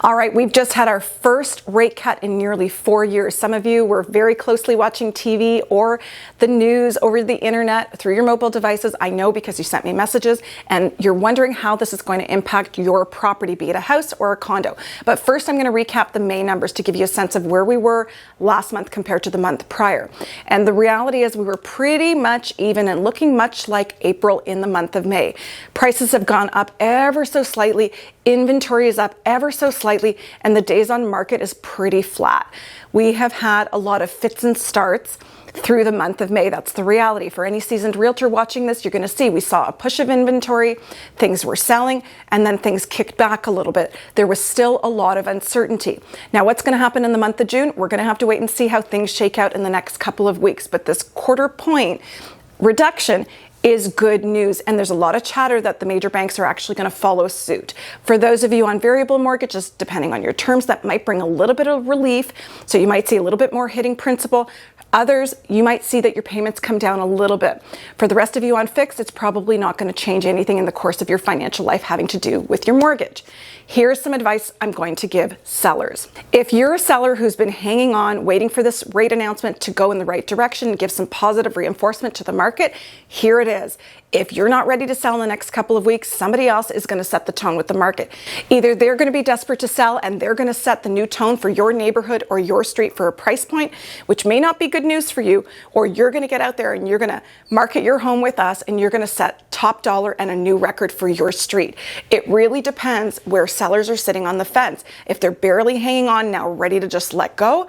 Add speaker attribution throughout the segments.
Speaker 1: All right, we've just had our first rate cut in nearly 4 years. Some of you were very closely watching TV or the news over the internet through your mobile devices. I know because you sent me messages and you're wondering how this is going to impact your property, be it a house or a condo. But first, I'm going to recap the May numbers to give you a sense of where we were last month compared to the month prior. And the reality is we were pretty much even and looking much like April in the month of May. Prices have gone up ever so slightly. Inventory is up ever so slightly, and the days on market is pretty flat. We have had a lot of fits and starts through the month of May. That's the reality. For any seasoned realtor watching this, you're going to see we saw a push of inventory, things were selling, and then things kicked back a little bit. There was still a lot of uncertainty. Now, what's going to happen in the month of June? We're going to have to wait and see how things shake out in the next couple of weeks. But this quarter point reduction is good news, and there's a lot of chatter that the major banks are actually going to follow suit. For those of you on variable mortgages, depending on your terms, that might bring a little bit of relief, so you might see a little bit more hitting principal. Others, you might see that your payments come down a little bit. For the rest of you on fixed, it's probably not going to change anything in the course of your financial life having to do with your mortgage. Here's some advice I'm going to give sellers. If you're a seller who's been hanging on, waiting for this rate announcement to go in the right direction and give some positive reinforcement to the market, here it is. If you're not ready to sell in the next couple of weeks, somebody else is going to set the tone with the market. Either they're going to be desperate to sell and they're going to set the new tone for your neighborhood or your street for a price point, which may not be good news for you, or you're going to get out there and you're going to market your home with us and you're going to set top dollar and a new record for your street. It really depends where sellers are sitting on the fence. If they're barely hanging on now, ready to just let go,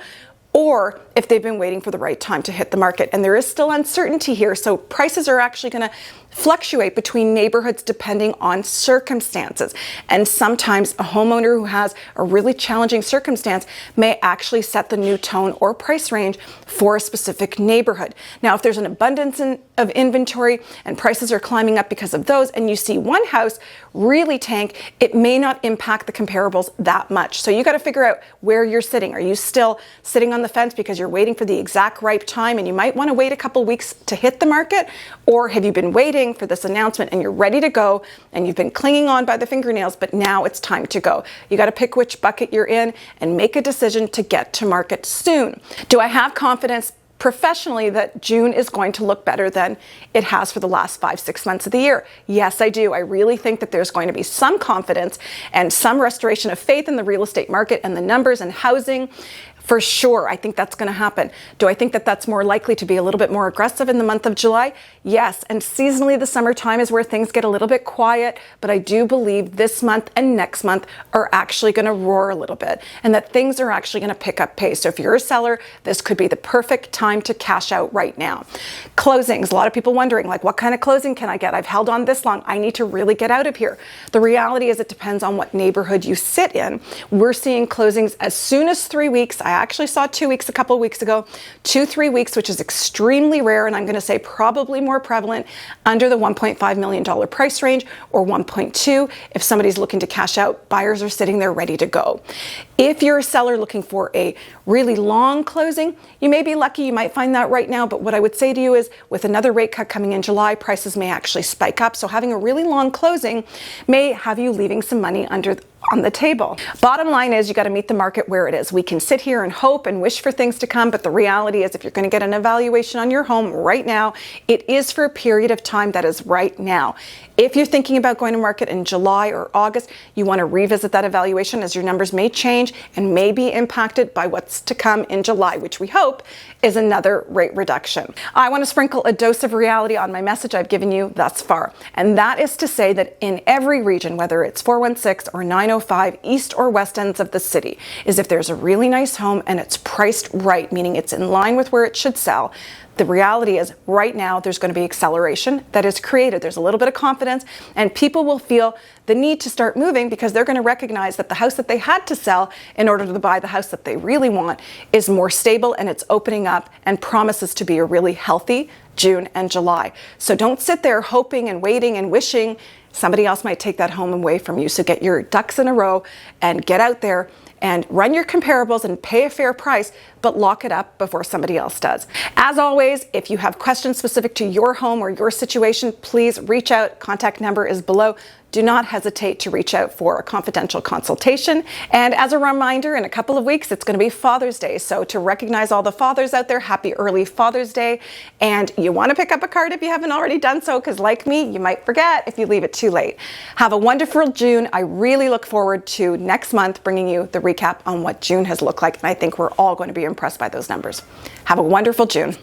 Speaker 1: or if they've been waiting for the right time to hit the market. And there is still uncertainty here, so prices are actually going to fluctuate between neighborhoods depending on circumstances. And sometimes a homeowner who has a really challenging circumstance may actually set the new tone or price range for a specific neighborhood. Now, if there's an abundance of inventory and prices are climbing up because of those, and you see one house really tank, it may not impact the comparables that much. So you got to figure out where you're sitting. Are you still sitting on the fence because you're waiting for the exact right time and you might want to wait a couple weeks to hit the market? Or have you been waiting for this announcement and you're ready to go and you've been clinging on by the fingernails, but now it's time to go? You got to pick which bucket you're in and make a decision to get to market soon. Do I have confidence professionally that June is going to look better than it has for the last 5-6 months of the year? Yes, I do. I really think that there's going to be some confidence and some restoration of faith in the real estate market and the numbers and housing. For sure, I think that's going to happen. Do I think that that's more likely to be a little bit more aggressive in the month of July? Yes, and seasonally the summertime is where things get a little bit quiet, but I do believe this month and next month are actually going to roar a little bit and that things are actually going to pick up pace. So if you're a seller, this could be the perfect time to cash out right now. Closings, a lot of people wondering, like, what kind of closing can I get? I've held on this long. I need to really get out of here. The reality is it depends on what neighborhood you sit in. We're seeing closings as soon as 3 weeks. I actually saw 2 weeks a couple of weeks ago, 2-3 weeks, which is extremely rare, and I'm going to say probably more prevalent under the $1.5 million price range or 1.2. If somebody's looking to cash out, buyers are sitting there ready to go. If you're a seller looking for a really long closing, you may be lucky, you might find that right now, but what I would say to you is with another rate cut coming in July, prices may actually spike up. So having a really long closing may have you leaving some money on the table. Bottom line is you got to meet the market where it is. We can sit here and hope and wish for things to come, but the reality is if you're going to get an evaluation on your home right now, it is for a period of time that is right now. If you're thinking about going to market in July or August, you want to revisit that evaluation as your numbers may change and may be impacted by what's to come in July, which we hope is another rate reduction. I want to sprinkle a dose of reality on my message I've given you thus far, and that is to say that in every region, whether it's 416 or 905 east or west ends of the city, is if there's a really nice home and it's priced right, meaning it's in line with where it should sell, the reality is right now there's going to be acceleration that is created. There's a little bit of confidence and people will feel the need to start moving because they're going to recognize that the house that they had to sell in order to buy the house that they really want is more stable and it's opening up and promises to be a really healthy June and July. So don't sit there hoping and waiting and wishing somebody else might take that home away from you. So get your ducks in a row and get out there and run your comparables and pay a fair price, but lock it up before somebody else does. As always, if you have questions specific to your home or your situation, please reach out. Contact number is below. do not hesitate to reach out for a confidential consultation. And as a reminder, in a couple of weeks, it's going to be Father's Day. So to recognize all the fathers out there, happy early Father's Day. And you want to pick up a card if you haven't already done so, because like me, you might forget if you leave it too late. Have a wonderful June. I really look forward to next month bringing you the recap on what June has looked like. And I think we're all going to be impressed by those numbers. Have a wonderful June.